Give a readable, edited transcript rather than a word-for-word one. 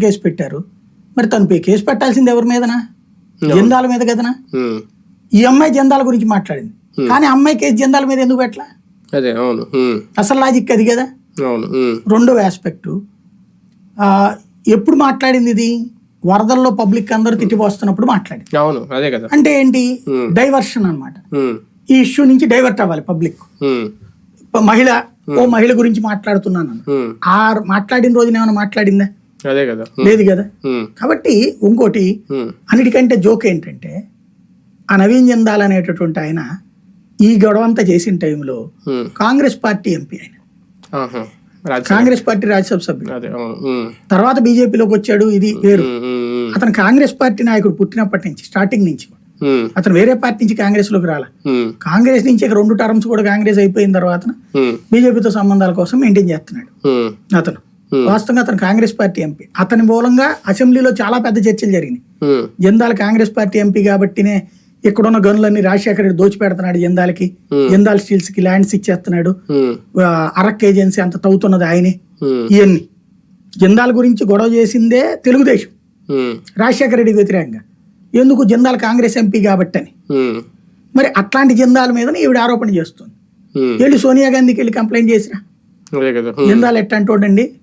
Case పెట్టారు. మరి తను కేసు పెట్టాల్సింది ఎవరి మీదనా? జందాల మీద కదనా? ఈ అమ్మాయి జందాల గురించి మాట్లాడింది, కానీ అమ్మాయి కేసు జందాల మీద ఎందుకు పెట్టలా? అసలు లాజిక్ అది కదా. రెండవ ఆస్పెక్ట్, ఎప్పుడు మాట్లాడింది ఇది? వరదల్లో పబ్లిక్ అందరూ తిట్టిపోస్తున్నప్పుడు మాట్లాడింది. అంటే ఏంటి? డైవర్షన్ అన్నమాట. ఈ ఇష్యూ నుంచి డైవర్ట్ అవ్వాలి పబ్లిక్. మహిళ గురించి మాట్లాడుతున్నాను, ఆ మాట్లాడిన రోజున ఏమైనా మాట్లాడిందా? లేదు కదా. కాబట్టి ఇంకోటి అన్నిటికంటే జోక్ ఏంటంటే, ఆ నవీన్ జందాల్ అనేటటువంటి ఆయన ఈ గొడవంతా చేసిన టైంలో కాంగ్రెస్ పార్టీ ఎంపీ, ఆయన కాంగ్రెస్ పార్టీ రాజ్యసభ సభ్యుడు, తర్వాత బీజేపీలోకి వచ్చాడు. ఇది వేరు. అతను కాంగ్రెస్ పార్టీ నాయకుడు పుట్టినప్పటి నుంచి, స్టార్టింగ్ నుంచి. అతను వేరే పార్టీ నుంచి కాంగ్రెస్ లోకి రాలా. కాంగ్రెస్ నుంచి 2 టర్మ్స్ కూడా కాంగ్రెస్ అయిపోయిన తర్వాత బీజేపీతో సంబంధాల కోసం మెయింటైన్ చేస్తున్నాడు అతను. వాస్తవంగా అతను కాంగ్రెస్ పార్టీ ఎంపీ. అతని మూలంగా అసెంబ్లీలో చాలా పెద్ద చర్చలు జరిగినాయి. జందాల్ కాంగ్రెస్ పార్టీ ఎంపీ కాబట్టినే ఇక్కడున్న గనులన్నీ రాజశేఖర రెడ్డి దోచిపెడుతున్నాడు జందాల్కి, జందాల్ స్టీల్స్ కి ల్యాండ్స్ ఇచ్చేస్తున్నాడు, అరక్ ఏజెన్సీ అంత తవ్వుతున్నది ఆయనే. ఇవన్నీ జందాల్ గురించి గొడవ చేసిందే తెలుగుదేశం రాజశేఖర రెడ్డికి వ్యతిరేకంగా. ఎందుకు? జందాల్ కాంగ్రెస్ ఎంపీ కాబట్టి అని. మరి అట్లాంటి జందాల మీద ఈవిడ ఆరోపణ చేస్తుంది. వెళ్ళి సోనియా గాంధీకి వెళ్ళి కంప్లైంట్ చేసినా, జందాల్ ఎట్టంటోడండి